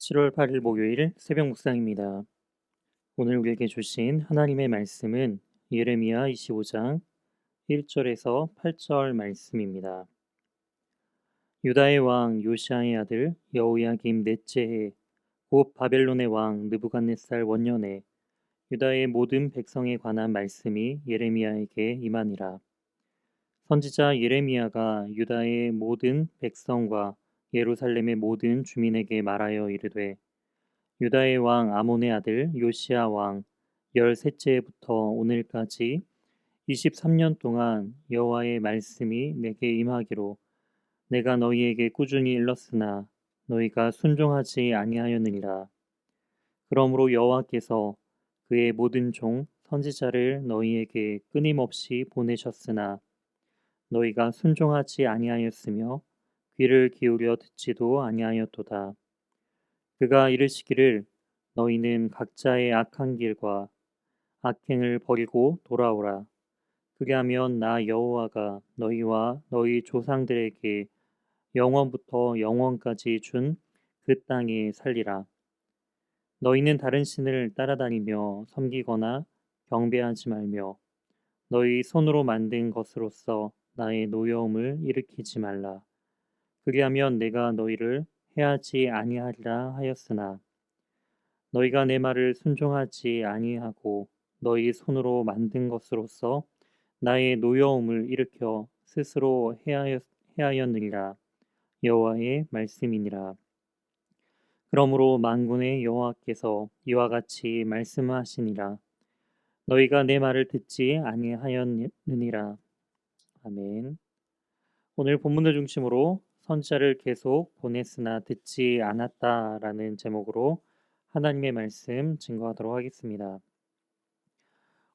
7월 8일 목요일 새벽 묵상입니다. 오늘 우리에게 주신 하나님의 말씀은 예레미야 25장 1절에서 8절 말씀입니다. 유다의 왕 요시아의 아들 여호야김 넷째 해 곧 바벨론의 왕 느부갓네살 원년에 유다의 모든 백성에 관한 말씀이 예레미야에게 임하니라. 선지자 예레미야가 유다의 모든 백성과 예루살렘의 모든 주민에게 말하여 이르되 유다의 왕 아몬의 아들 요시야 왕 13째 해부터 오늘까지 23년 동안 여호와의 말씀이 내게 임하기로 내가 너희에게 꾸준히 일렀으나 너희가 순종하지 아니하였느니라. 그러므로 여호와께서 그의 모든 종 선지자를 너희에게 끊임없이 보내셨으나 너희가 순종하지 아니하였으며 귀를 기울여 듣지도 아니하였도다. 그가 이르시기를 너희는 각자의 악한 길과 악행을 버리고 돌아오라. 그게 하면 나 여호와가 너희와 너희 조상들에게 영원부터 영원까지 준 그 땅에 살리라. 너희는 다른 신을 따라다니며 섬기거나 경배하지 말며 너희 손으로 만든 것으로서 나의 노여움을 일으키지 말라. 그게 하면 내가 너희를 해하지 아니하리라 하였으나 너희가 내 말을 순종하지 아니하고 너희 손으로 만든 것으로서 나의 노여움을 일으켜 스스로 해하였느니라. 여호와의 말씀이니라. 그러므로 만군의 여호와께서 이와 같이 말씀하시니라. 너희가 내 말을 듣지 아니하였느니라. 아멘. 오늘 본문을 중심으로 선지자를 계속 보냈으나 듣지 않았다라는 제목으로 하나님의 말씀 증거하도록 하겠습니다.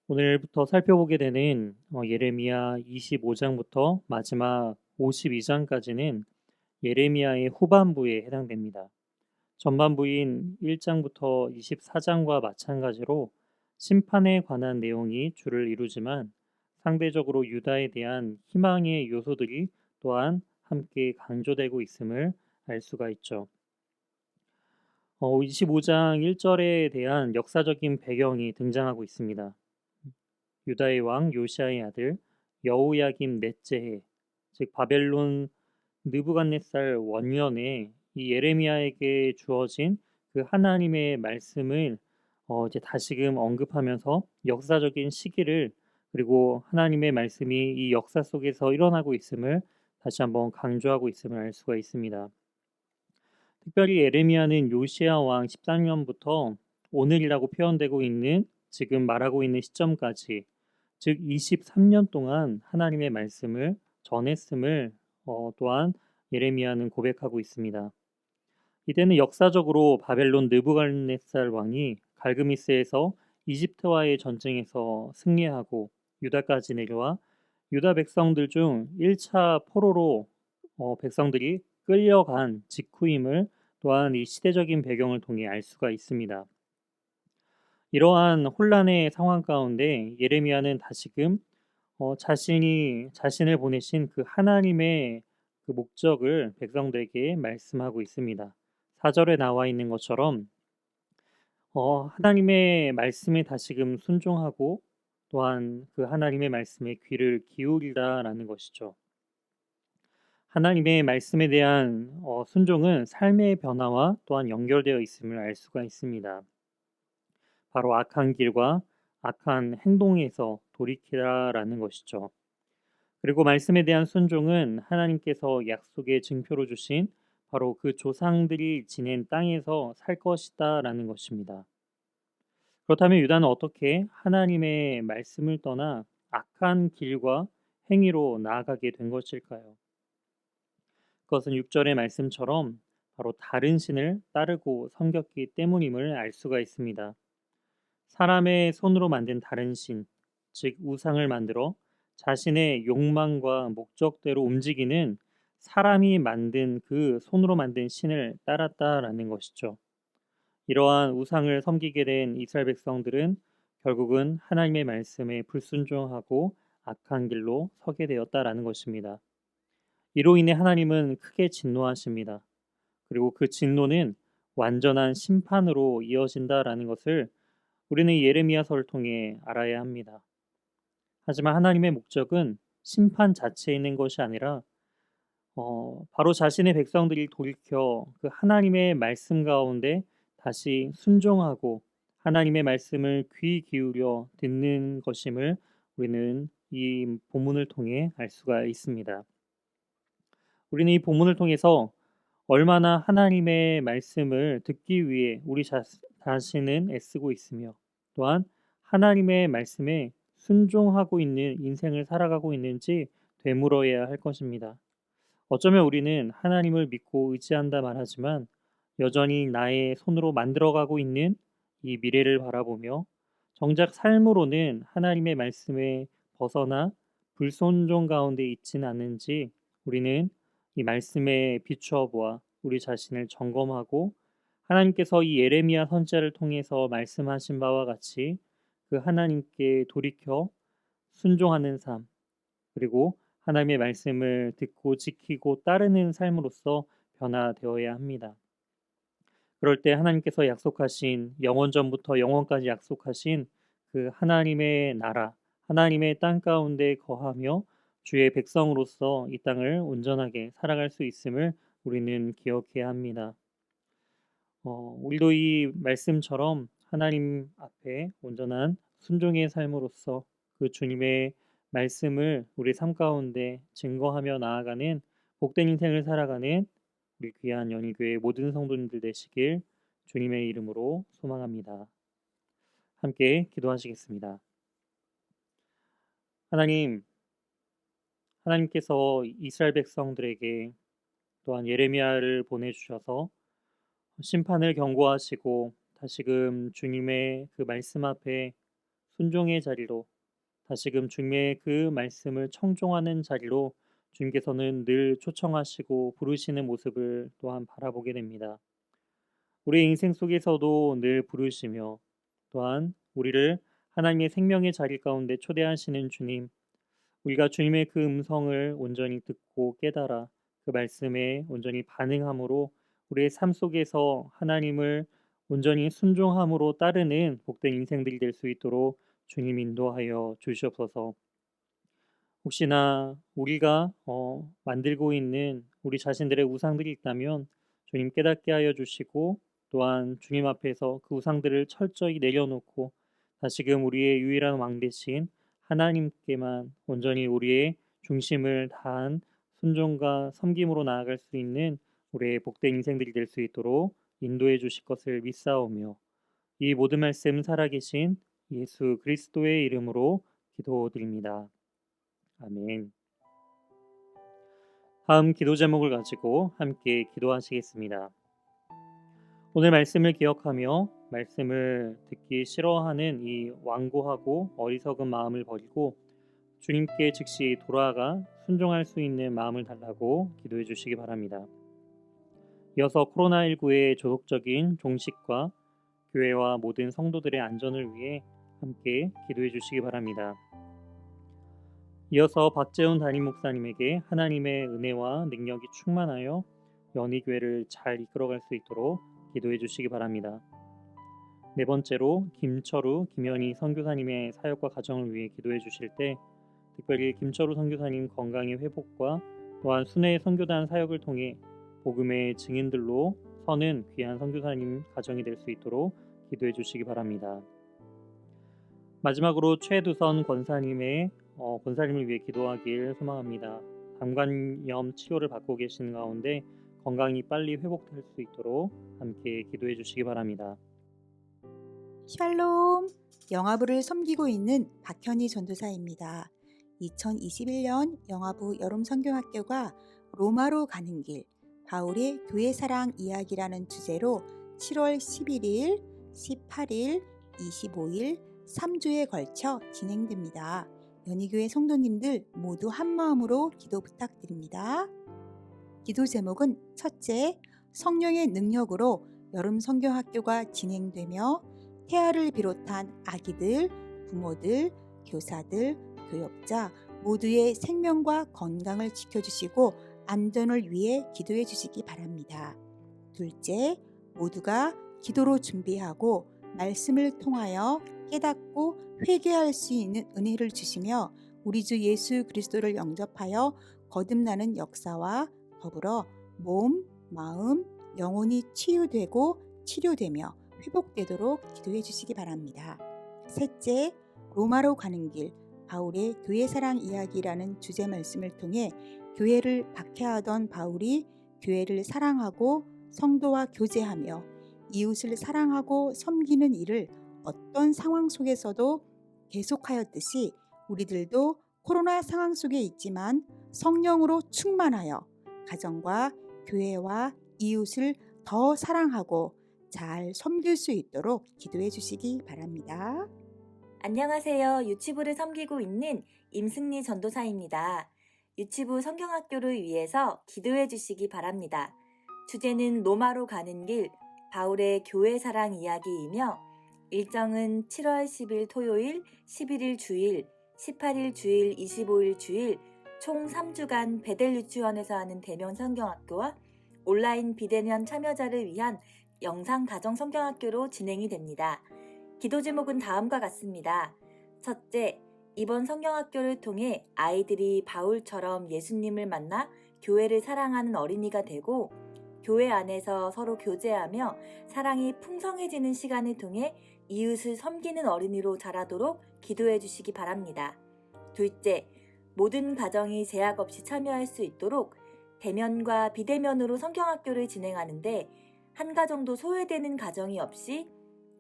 오늘부터 살펴보게 되는 예레미야 25장부터 마지막 52장까지는 예레미야의 후반부에 해당됩니다. 전반부인 1장부터 24장과 마찬가지로 심판에 관한 내용이 주를 이루지만 상대적으로 유다에 대한 희망의 요소들이 또한 함께 강조되고 있음을 알 수가 있죠. 25장 1절에 대한 역사적인 배경이 등장하고 있습니다. 유다의 왕 요시아의 아들 여호야김 넷째 해, 즉 바벨론 느부갓네살 원년에 이 예레미야에게 주어진 그 하나님의 말씀을 이제 다시금 언급하면서 역사적인 시기를 그리고 하나님의 말씀이 이 역사 속에서 일어나고 있음을 다시 한번 강조하고 있음을 알 수가 있습니다. 특별히 예레미야는 요시야 왕 13년부터 오늘이라고 표현되고 있는 지금 말하고 있는 시점까지 즉 23년 동안 하나님의 말씀을 전했음을 또한 예레미야는 고백하고 있습니다. 이때는 역사적으로 바벨론 느부갓네살 왕이 갈그미스에서 이집트와의 전쟁에서 승리하고 유다까지 내려와 유다 백성들 중 1차 포로로 백성들이 끌려간 직후임을 또한 이 시대적인 배경을 통해 알 수가 있습니다. 이러한 혼란의 상황 가운데 예레미야는 다시금 자신을 보내신 그 하나님의 그 목적을 백성들에게 말씀하고 있습니다. 4절에 나와 있는 것처럼 하나님의 말씀에 다시금 순종하고 또한 그 하나님의 말씀에 귀를 기울이라라는 것이죠. 하나님의 말씀에 대한 순종은 삶의 변화와 또한 연결되어 있음을 알 수가 있습니다. 바로 악한 길과 악한 행동에서 돌이키라라는 것이죠. 그리고 말씀에 대한 순종은 하나님께서 약속의 증표로 주신 바로 그 조상들이 지낸 땅에서 살 것이다라는 것입니다. 그렇다면 유다는 어떻게 하나님의 말씀을 떠나 악한 길과 행위로 나아가게 된 것일까요? 그것은 6절의 말씀처럼 바로 다른 신을 따르고 섬겼기 때문임을 알 수가 있습니다. 사람의 손으로 만든 다른 신, 즉 우상을 만들어 자신의 욕망과 목적대로 움직이는 사람이 만든 그 손으로 만든 신을 따랐다라는 것이죠. 이러한 우상을 섬기게 된 이스라엘 백성들은 결국은 하나님의 말씀에 불순종하고 악한 길로 서게 되었다라는 것입니다. 이로 인해 하나님은 크게 진노하십니다. 그리고 그 진노는 완전한 심판으로 이어진다라는 것을 우리는 이 예레미야서를 통해 알아야 합니다. 하지만 하나님의 목적은 심판 자체에 있는 것이 아니라 바로 자신의 백성들이 돌이켜 그 하나님의 말씀 가운데 다시 순종하고 하나님의 말씀을 귀 기울여 듣는 것임을 우리는 이 본문을 통해 알 수가 있습니다. 우리는 이 본문을 통해서 얼마나 하나님의 말씀을 듣기 위해 우리 자신은 애쓰고 있으며 또한 하나님의 말씀에 순종하고 있는 인생을 살아가고 있는지 되물어야 할 것입니다. 어쩌면 우리는 하나님을 믿고 의지한다 말하지만 여전히 나의 손으로 만들어가고 있는 이 미래를 바라보며 정작 삶으로는 하나님의 말씀에 벗어나 불순종 가운데 있지는 않는지 우리는 이 말씀에 비추어 보아 우리 자신을 점검하고 하나님께서 이 예레미야 선지자를 통해서 말씀하신 바와 같이 그 하나님께 돌이켜 순종하는 삶 그리고 하나님의 말씀을 듣고 지키고 따르는 삶으로서 변화되어야 합니다. 그럴 때 하나님께서 약속하신 영원전부터 영원까지 약속하신 그 하나님의 나라, 하나님의 땅 가운데 거하며 주의 백성으로서 이 땅을 온전하게 살아갈 수 있음을 우리는 기억해야 합니다. 우리도 이 말씀처럼 하나님 앞에 온전한 순종의 삶으로서 그 주님의 말씀을 우리 삶 가운데 증거하며 나아가는 복된 인생을 살아가는 우리 귀한 연희교회 모든 성도님들 되시길 주님의 이름으로 소망합니다. 함께 기도하시겠습니다. 하나님께서 이스라엘 백성들에게 또한 예레미야를 보내주셔서 심판을 경고하시고 다시금 주님의 그 말씀 앞에 순종의 자리로 다시금 주님의 그 말씀을 청종하는 자리로 주님께서는 늘 초청하시고 부르시는 모습을 또한 바라보게 됩니다. 우리의 인생 속에서도 늘 부르시며 또한 우리를 하나님의 생명의 자리 가운데 초대하시는 주님, 우리가 주님의 그 음성을 온전히 듣고 깨달아 그 말씀에 온전히 반응함으로 우리의 삶 속에서 하나님을 온전히 순종함으로 따르는 복된 인생들이 될 수 있도록 주님 인도하여 주시옵소서. 혹시나 우리가 만들고 있는 우리 자신들의 우상들이 있다면 주님 깨닫게 하여 주시고 또한 주님 앞에서 그 우상들을 철저히 내려놓고 다시금 우리의 유일한 왕 대신 하나님께만 온전히 우리의 중심을 다한 순종과 섬김으로 나아갈 수 있는 우리의 복된 인생들이 될 수 있도록 인도해 주실 것을 믿사오며 이 모든 말씀 살아계신 예수 그리스도의 이름으로 기도드립니다. 아멘. 다음 기도 제목을 가지고 함께 기도하시겠습니다. 오늘 말씀을 기억하며 말씀을 듣기 싫어하는 이 완고하고 어리석은 마음을 버리고 주님께 즉시 돌아가 순종할 수 있는 마음을 달라고 기도해 주시기 바랍니다. 이어서 코로나19의 조속적인 종식과 교회와 모든 성도들의 안전을 위해 함께 기도해 주시기 바랍니다. 이어서 박재훈 담임 목사님에게 하나님의 은혜와 능력이 충만하여 연희교회를 잘 이끌어갈 수 있도록 기도해 주시기 바랍니다. 네 번째로 김철우, 김현희 선교사님의 사역과 가정을 위해 기도해 주실 때 특별히 김철우 선교사님 건강의 회복과 또한 순회 선교단 사역을 통해 복음의 증인들로 서는 귀한 선교사님 가정이 될 수 있도록 기도해 주시기 바랍니다. 마지막으로 최두선 권사님을 위해 기도하길 소망합니다. 방광염 치료를 받고 계시는 가운데 건강이 빨리 회복될 수 있도록 함께 기도해 주시기 바랍니다. 샬롬, 영아부를 섬기고 있는 박현희 전도사입니다. 2021년 영아부 여름선교학교가 로마로 가는 길, 바울의 교회사랑 이야기라는 주제로 7월 11일, 18일, 25일 3주에 걸쳐 진행됩니다. 연희교회 성도님들 모두 한마음으로 기도 부탁드립니다. 기도 제목은 첫째, 성령의 능력으로 여름선교학교가 진행되며 태아를 비롯한 아기들, 부모들, 교사들, 교역자 모두의 생명과 건강을 지켜주시고 안전을 위해 기도해 주시기 바랍니다. 둘째, 모두가 기도로 준비하고 말씀을 통하여 깨닫고 회개할 수 있는 은혜를 주시며 우리 주 예수 그리스도를 영접하여 거듭나는 역사와 더불어 몸, 마음, 영혼이 치유되고 치료되며 회복되도록 기도해 주시기 바랍니다. 셋째, 로마로 가는 길, 바울의 교회 사랑 이야기라는 주제 말씀을 통해 교회를 박해하던 바울이 교회를 사랑하고 성도와 교제하며 이웃을 사랑하고 섬기는 일을 어떤 상황 속에서도 계속하였듯이 우리들도 코로나 상황 속에 있지만 성령으로 충만하여 가정과 교회와 이웃을 더 사랑하고 잘 섬길 수 있도록 기도해 주시기 바랍니다. 안녕하세요. 유치부를 섬기고 있는 임승리 전도사입니다. 유치부 성경학교를 위해서 기도해 주시기 바랍니다. 주제는 로마로 가는 길, 바울의 교회 사랑 이야기이며 일정은 7월 10일 토요일, 11일 주일, 18일 주일, 25일 주일 총 3주간 베델 유치원에서 하는 대면 성경학교와 온라인 비대면 참여자를 위한 영상 가정 성경학교로 진행이 됩니다. 기도 제목은 다음과 같습니다. 첫째, 이번 성경학교를 통해 아이들이 바울처럼 예수님을 만나 교회를 사랑하는 어린이가 되고 교회 안에서 서로 교제하며 사랑이 풍성해지는 시간을 통해 이웃을 섬기는 어린이로 자라도록 기도해 주시기 바랍니다. 둘째, 모든 가정이 제약 없이 참여할 수 있도록 대면과 비대면으로 성경학교를 진행하는데 한 가정도 소외되는 가정이 없이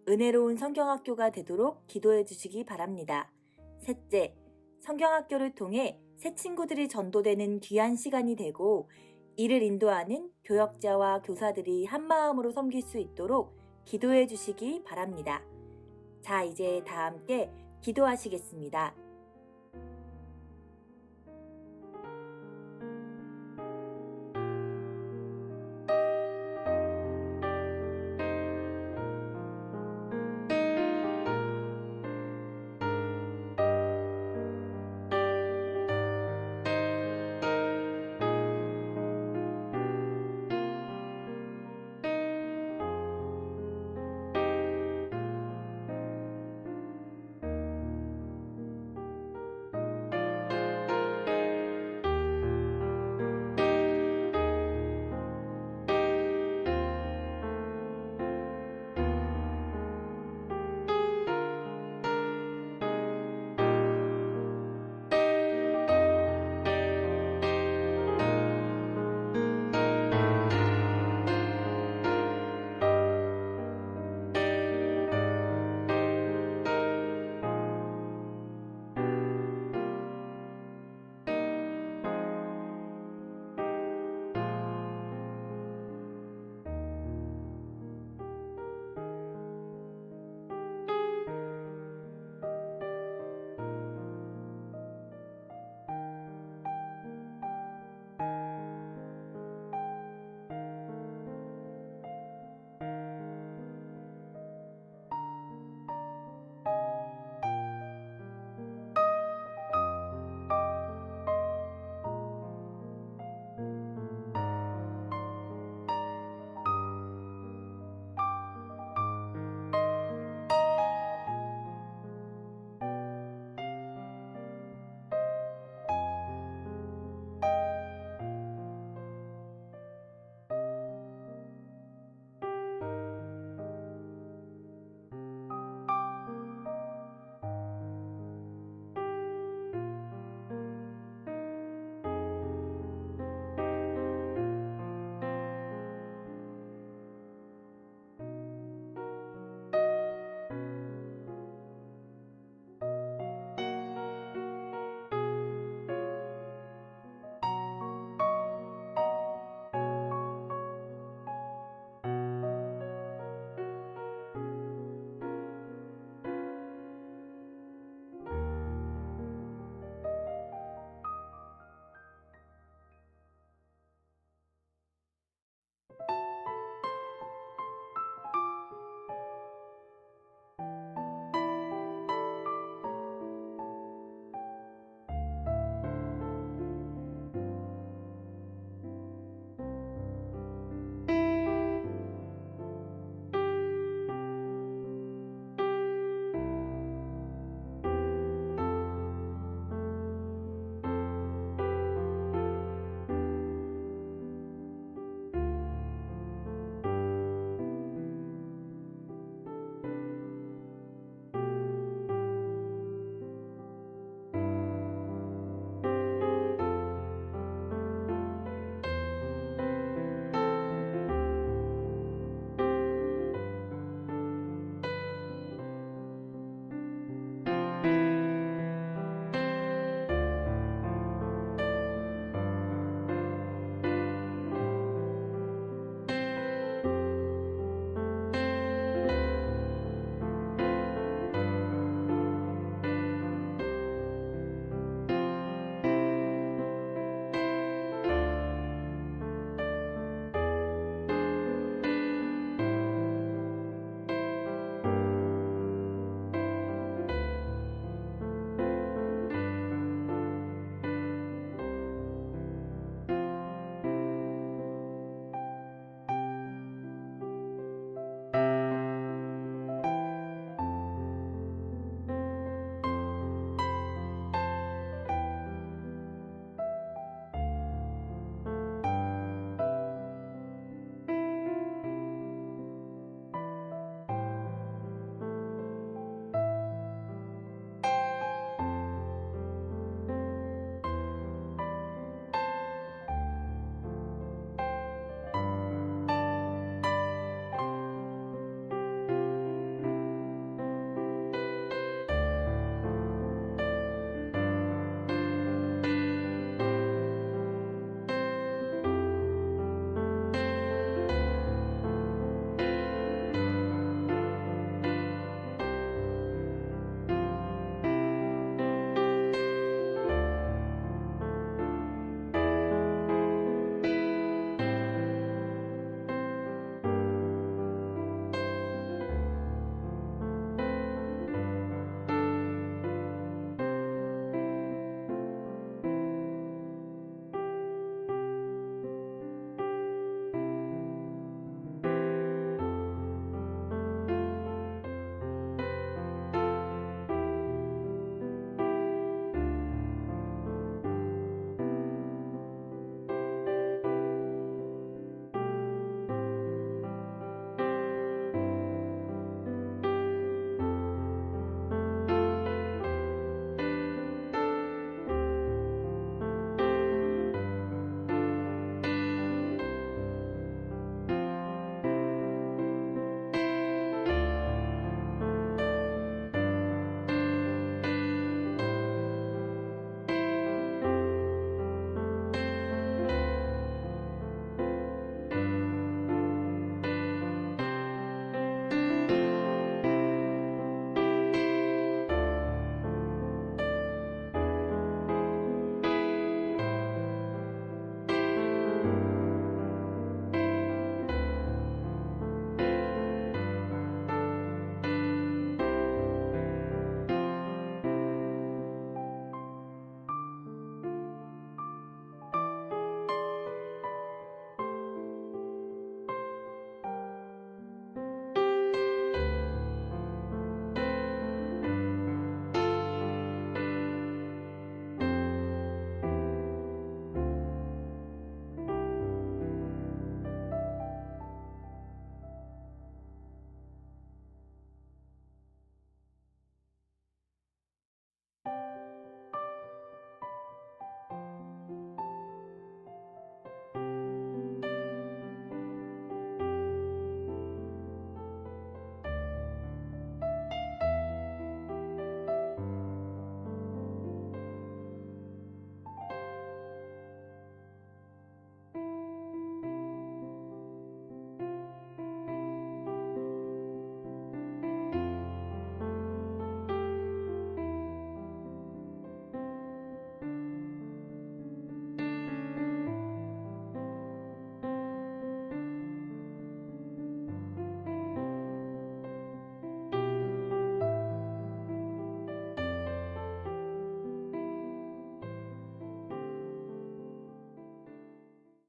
은혜로운 성경학교가 되도록 기도해 주시기 바랍니다. 셋째, 성경학교를 통해 새 친구들이 전도되는 귀한 시간이 되고 이를 인도하는 교역자와 교사들이 한마음으로 섬길 수 있도록 기도해 주시기 바랍니다. 자, 이제 다 함께 기도하시겠습니다.